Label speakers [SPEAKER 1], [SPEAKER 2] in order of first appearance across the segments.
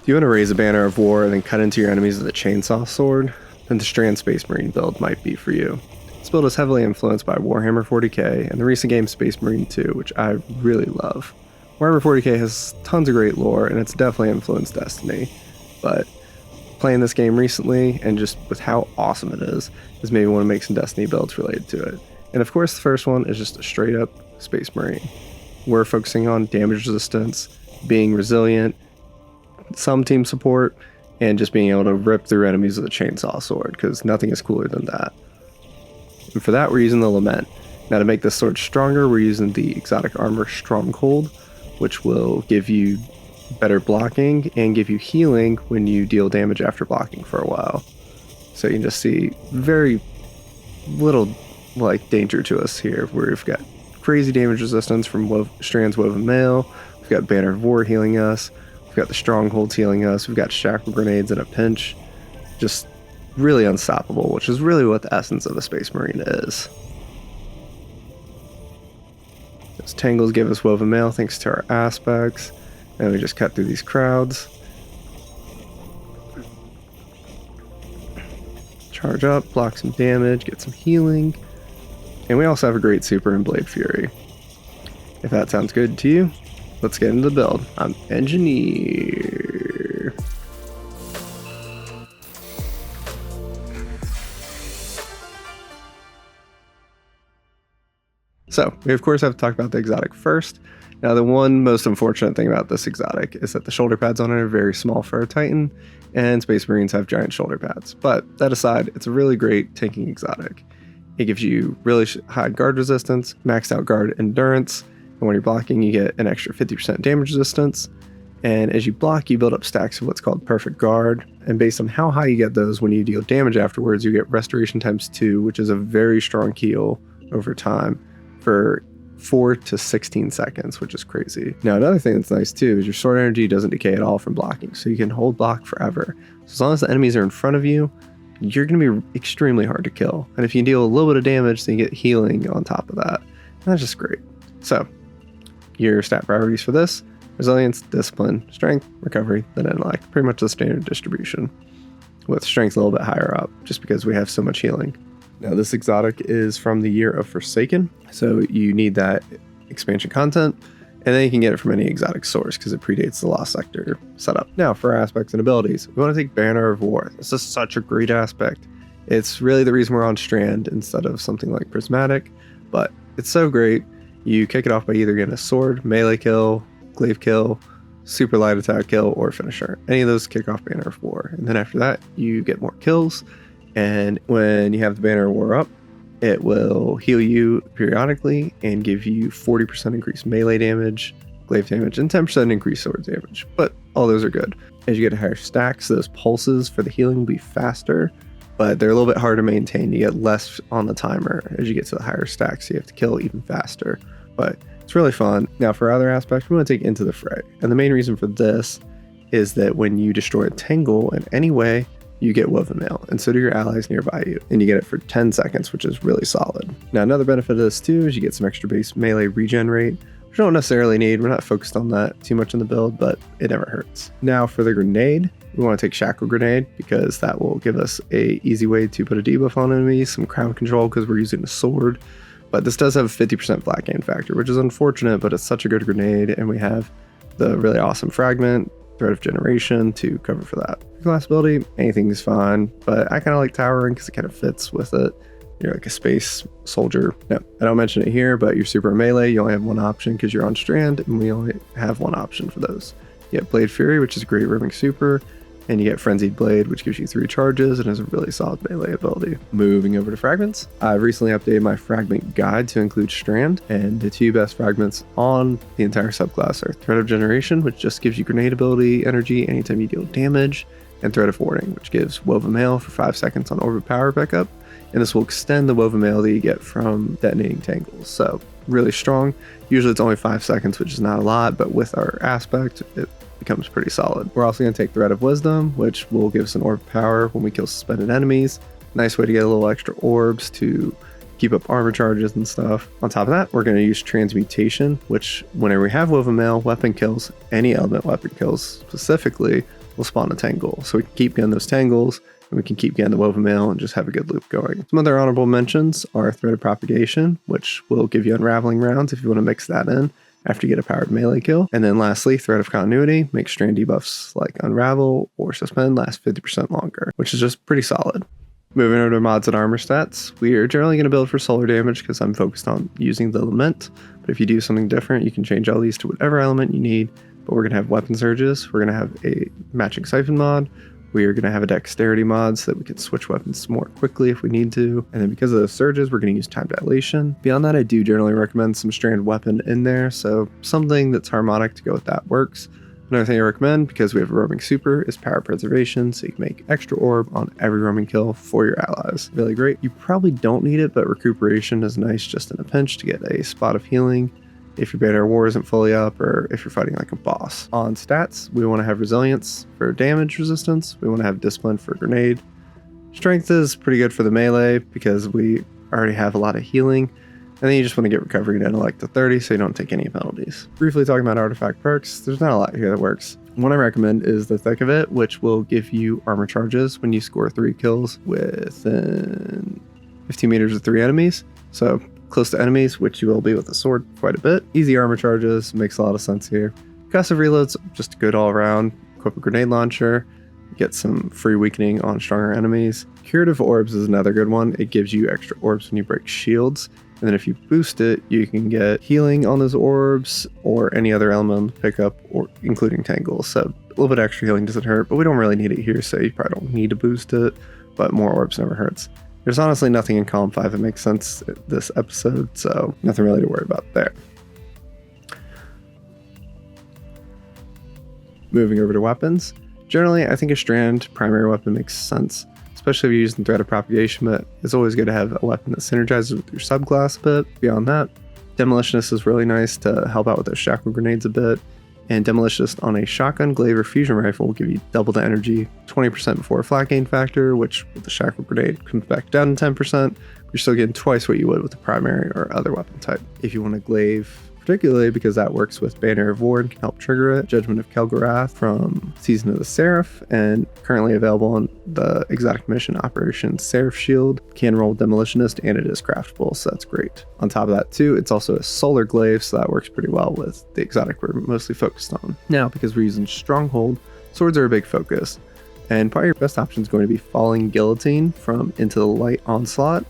[SPEAKER 1] If you want to raise a banner of war and then cut into your enemies with a chainsaw sword, then the Strand Space Marine build might be for you. This build is heavily influenced by Warhammer 40K and the recent game Space Marine 2, which I really love. Warhammer 40K has tons of great lore and it's definitely influenced Destiny, but playing this game recently and just with how awesome it is made me want to make some Destiny builds related to it. And of course the first one is just a straight up Space Marine. We're focusing on damage resistance, being resilient, some team support, and just being able to rip through enemies with a chainsaw sword, because nothing is cooler than that. And for that we're using the Lament. Now to make this sword stronger, we're using the exotic armor Stronghold, which will give you better blocking and give you healing when you deal damage after blocking for a while. So you can just see very little danger to us here, where we've got crazy damage resistance from Strand's Woven Mail, we've got Banner of War healing us, we've got the Strongholds healing us, we've got Shackle Grenades in a pinch. Just really unstoppable, which is really what the essence of a Space Marine is. Those Tangles give us Woven Mail thanks to our aspects, and we just cut through these crowds. Charge up, block some damage, get some healing. And we also have a great super in Blade Fury. If that sounds good to you, let's get into the build. I'm Engineer. So, we of course have to talk about the exotic first. Now, the one most unfortunate thing about this exotic is that the shoulder pads on it are very small for a Titan, and Space Marines have giant shoulder pads. But that aside, it's a really great tanking exotic. It gives you really high guard resistance, maxed out guard endurance, and when you're blocking, you get an extra 50% damage resistance. And as you block, you build up stacks of what's called perfect guard. And based on how high you get those, when you deal damage afterwards, you get restoration ×2, which is a very strong heal over time for 4 to 16 seconds, which is crazy. Now, another thing that's nice too is your sword energy doesn't decay at all from blocking, so you can hold block forever. So as long as the enemies are in front of you, you're going to be extremely hard to kill. And if you deal a little bit of damage, then you get healing on top of that. And that's just great. So, your stat priorities for this: resilience, discipline, strength, recovery, then intellect. Pretty much the standard distribution, with strength a little bit higher up, just because we have so much healing. Now, this exotic is from the Year of Forsaken, so you need that expansion content, and then you can get it from any exotic source because it predates the Lost Sector setup. Now, for our aspects and abilities, we want to take Banner of War. This is such a great aspect. It's really the reason we're on Strand instead of something like Prismatic, but it's so great. You kick it off by either getting a sword, melee kill, glaive kill, super light attack kill, or finisher. Any of those kick off Banner of War. And then after that, you get more kills. And when you have the Banner of War up, it will heal you periodically and give you 40% increased melee damage, glaive damage, and 10% increased sword damage. But all those are good. As you get higher stacks, those pulses for the healing will be faster, but they're a little bit harder to maintain. You get less on the timer as you get to the higher stacks, so you have to kill even faster. But it's really fun. Now, for other aspects, we want to take Into the Fray. And the main reason for this is that when you destroy a Tangle in any way, you get Woven Mail, and so do your allies nearby you, and you get it for 10 seconds, which is really solid. Now, another benefit of this too is you get some extra base melee regen rate, which we don't necessarily need. We're not focused on that too much in the build, but it never hurts. Now, for the grenade, we want to take Shackle Grenade because that will give us a easy way to put a debuff on enemies, some crowd control because we're using a sword, but this does have a 50% flat gain factor, which is unfortunate, but it's such a good grenade, and we have the really awesome Fragment, Threat of Generation to cover for that. Class ability, anything's fine, but I kind of like Towering because it kind of fits with it. You're like a space soldier. No, I don't mention it here, but your super melee, you only have one option because you're on Strand, and we only have one option for those. You get Blade Fury, which is a great rimming super, and you get Frenzied Blade, which gives you 3 charges and is a really solid melee ability. Moving over to Fragments, I've recently updated my Fragment guide to include Strand, and the 2 best Fragments on the entire subclass are Threat of Generation, which just gives you grenade ability energy anytime you deal damage, and Threat of Warding, which gives Woven Mail for 5 seconds on Orbit Power pickup, and this will extend the Woven Mail that you get from detonating Tangles. So really strong. Usually it's only 5 seconds, which is not a lot, but with our aspect, it becomes pretty solid. We're also going to take Threat of Wisdom, which will give us an Orb Power when we kill suspended enemies. Nice way to get a little extra orbs to keep up armor charges and stuff. On top of that, we're going to use Transmutation, which whenever we have Woven Mail, weapon kills, any element weapon kills specifically, will spawn a tangle. So we can keep getting those tangles, and we can keep getting the Woven Mail and just have a good loop going. Some other honorable mentions are Thread of Propagation, which will give you Unraveling rounds if you want to mix that in after you get a powered melee kill. And then lastly, Thread of Continuity makes strand debuffs like Unravel or Suspend last 50% longer, which is just pretty solid. Moving over to mods and armor stats, we are generally going to build for solar damage because I'm focused on using the Lament, but if you do something different, you can change all these to whatever element you need. But we're going to have weapon surges, we're going to have a matching siphon mod, we are going to have a dexterity mod so that we can switch weapons more quickly if we need to. And then because of those surges, we're going to use time dilation. Beyond that, I do generally recommend some strand weapon in there, so something that's harmonic to go with that works. Another thing I recommend, because we have a roaming super, is power preservation, so you can make extra orb on every roaming kill for your allies. Really great. You probably don't need it, but recuperation is nice just in a pinch to get a spot of healing if your banner of war isn't fully up or if you're fighting like a boss. On stats, we want to have resilience for damage resistance. We want to have discipline for grenade. Strength is pretty good for the melee because we already have a lot of healing. And then you just want to get recovery down to like the 30 so you don't take any penalties. Briefly talking about artifact perks, there's not a lot here that works. One I recommend is the Thick of It, which will give you armor charges when you score 3 kills within 15 meters of 3 enemies. So close to enemies, which you will be with a sword quite a bit. Easy armor charges, makes a lot of sense here. Concussive reloads, just good all around. Equip a grenade launcher, get some free weakening on stronger enemies. Curative Orbs is another good one. It gives you extra orbs when you break shields. And then if you boost it, you can get healing on those orbs or any other element pickup, or including tangles. So a little bit extra healing doesn't hurt, but we don't really need it here, so you probably don't need to boost it, but more orbs never hurts. There's honestly nothing in column 5 that makes sense this episode, so nothing really to worry about there. Moving over to weapons. Generally, I think a strand primary weapon makes sense, especially if you're using Thread of Propagation, but it's always good to have a weapon that synergizes with your subclass a bit. Beyond that, Demolitionist is really nice to help out with those shackle grenades a bit, and Demolitionist on a shotgun, glaive, or fusion rifle will give you double the energy, 20% before a flat gain factor, which with the shackle grenade comes back down to 10%. You're still getting twice what you would with the primary or other weapon type. If you want a glaive, particularly because that works with Banner of War and can help trigger it, Judgment of Kel'Garath from Season of the Seraph, and currently available on the exotic mission Operation Seraph Shield, can roll Demolitionist, and it is craftable, so that's great. On top of that too, it's also a solar glaive, so that works pretty well with the exotic we're mostly focused on. Now, because we're using Stronghold, swords are a big focus, and probably your best option is going to be Falling Guillotine from Into the Light Onslaught.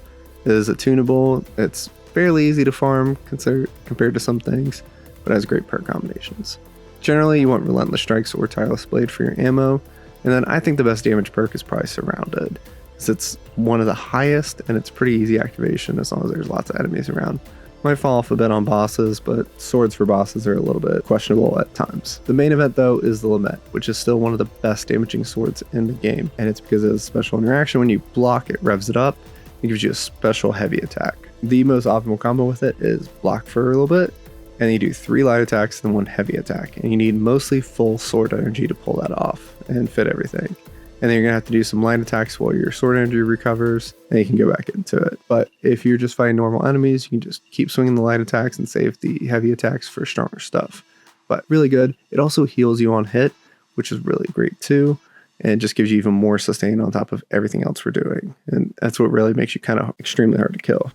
[SPEAKER 1] It is attunable, it's fairly easy to farm compared to some things, but has great perk combinations. Generally, you want Relentless Strikes or Tireless Blade for your ammo, and then I think the best damage perk is probably Surrounded, because it's one of the highest and it's pretty easy activation as long as there's lots of enemies around. Might fall off a bit on bosses, but swords for bosses are a little bit questionable at times. The main event though is the Lament, which is still one of the best damaging swords in the game, and it's because of a special interaction. When you block, it revs it up. It gives you a special heavy attack. The most optimal combo with it is block for a little bit, and you do 3 light attacks and 1 heavy attack, and you need mostly full sword energy to pull that off and fit everything. And then you're going to have to do some light attacks while your sword energy recovers, and you can go back into it. But if you're just fighting normal enemies, you can just keep swinging the light attacks and save the heavy attacks for stronger stuff. But really good. It also heals you on hit, which is really great too, and just gives you even more sustain on top of everything else we're doing. And that's what really makes you kind of extremely hard to kill.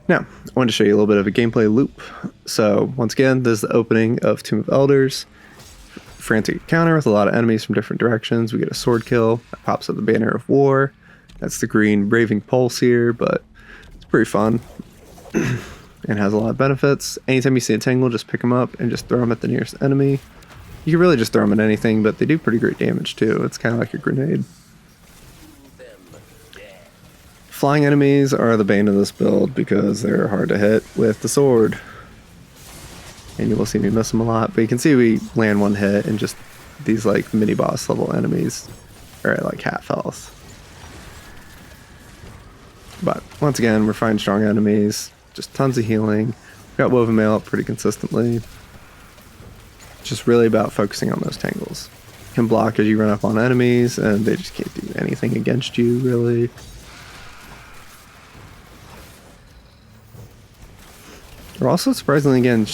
[SPEAKER 1] Now, I wanted to show you a little bit of a gameplay loop. So once again, this is the opening of Tomb of Elders. Frantic encounter with a lot of enemies from different directions. We get a sword kill that pops up the Banner of War. That's the green Raving Pulse here, but it's pretty fun and has a lot of benefits. Anytime you see a tangle, just pick them up and just throw them at the nearest enemy. You can really just throw them at anything, but they do pretty great damage too. It's kind of like a grenade. Flying enemies are the bane of this build because they're hard to hit with the sword. And you will see me miss them a lot, but you can see we land 1 hit and just these like mini boss level enemies are at like half health. But once again, we're fighting strong enemies, just tons of healing. We got Woven Mail up pretty consistently. It's just really about focusing on those tangles. You can block as you run up on enemies and they just can't do anything against you really. We're also surprisingly, again,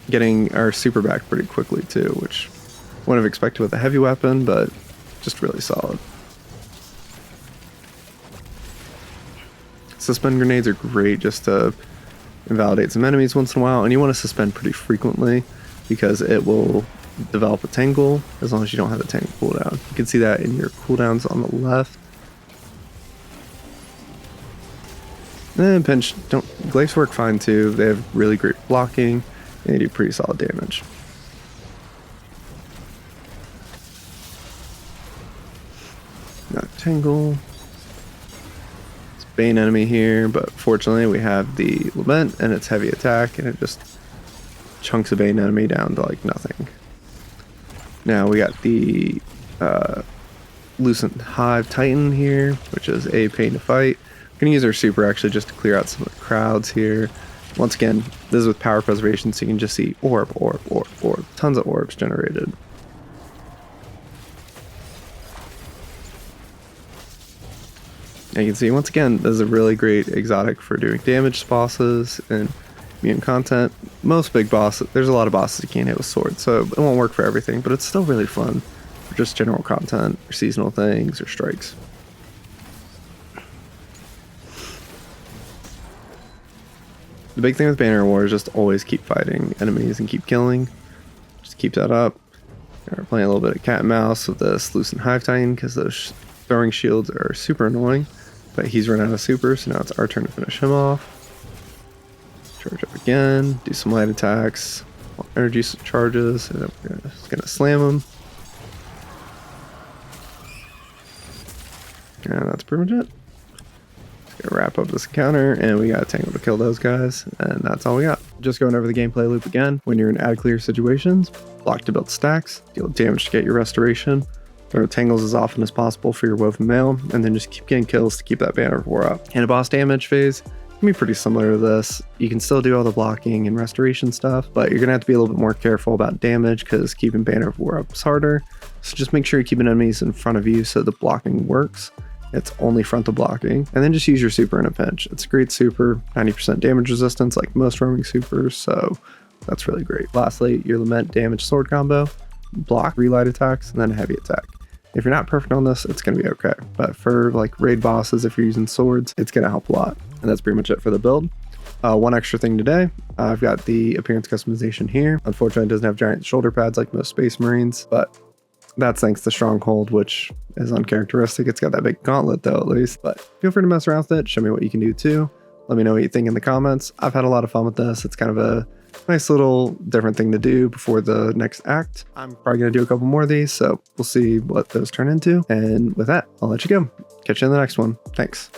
[SPEAKER 1] getting our super back pretty quickly too, which I wouldn't have expected with a heavy weapon, but just really solid. Suspend grenades are great just to invalidate some enemies once in a while, and you want to suspend pretty frequently because it will develop a tangle as long as you don't have a tangle cooldown. You can see that in your cooldowns on the left. And pinch, glaives work fine too. They have really great blocking and they do pretty solid damage. Not tangle. It's Bane enemy here, but fortunately we have the Lament and its heavy attack, and it just chunks a Bane enemy down to like nothing. Now we got the Lucent Hive Titan here, which is a pain to fight. We're going to use our super actually just to clear out some of the crowds here. Once again, this is with power preservation, so you can just see orb. Tons of orbs generated. And you can see, once again, this is a really great exotic for doing damage to bosses and mutant content. Most big bosses, there's a lot of bosses you can't hit with swords, so it won't work for everything, but it's still really fun for just general content, or seasonal things, or strikes. The big thing with Banner War is just always keep fighting enemies and keep killing. Just keep that up. We're playing a little bit of cat and mouse with this Lucent Hive Titan because those throwing shields are super annoying. But he's run out of super, so now it's our turn to finish him off. Charge up again, do some light attacks, energy charges, and then we're just gonna slam him. And that's pretty much it. Gonna wrap up this encounter, and we got a tangle to kill those guys, and that's all we got. Just going over the gameplay loop again. When you're in ad clear situations, block to build stacks, deal damage to get your restoration, throw tangles as often as possible for your woven mail, and then just keep getting kills to keep that Banner of War up. And a boss damage phase can be pretty similar to this. You can still do all the blocking and restoration stuff, but you're gonna have to be a little bit more careful about damage because keeping Banner of War up is harder. So just make sure you're keeping enemies in front of you so the blocking works. It's only frontal blocking, and then just use your super in a pinch. It's a great super, 90% damage resistance like most roaming supers, so that's really great. Lastly, your Lament damage sword combo, block, relight attacks, and then a heavy attack. If you're not perfect on this, it's going to be okay, but for like raid bosses, if you're using swords, it's going to help a lot. And that's pretty much it for the build. One extra thing today, I've got the appearance customization here. Unfortunately, it doesn't have giant shoulder pads like most Space Marines, but that's thanks to Stronghold, which is uncharacteristic. It's got that big gauntlet though, at least. But feel free to mess around with it. Show me what you can do too. Let me know what you think in the comments. I've had a lot of fun with this. It's kind of a nice little different thing to do before the next act. I'm probably going to do a couple more of these, so we'll see what those turn into. And with that, I'll let you go. Catch you in the next one. Thanks.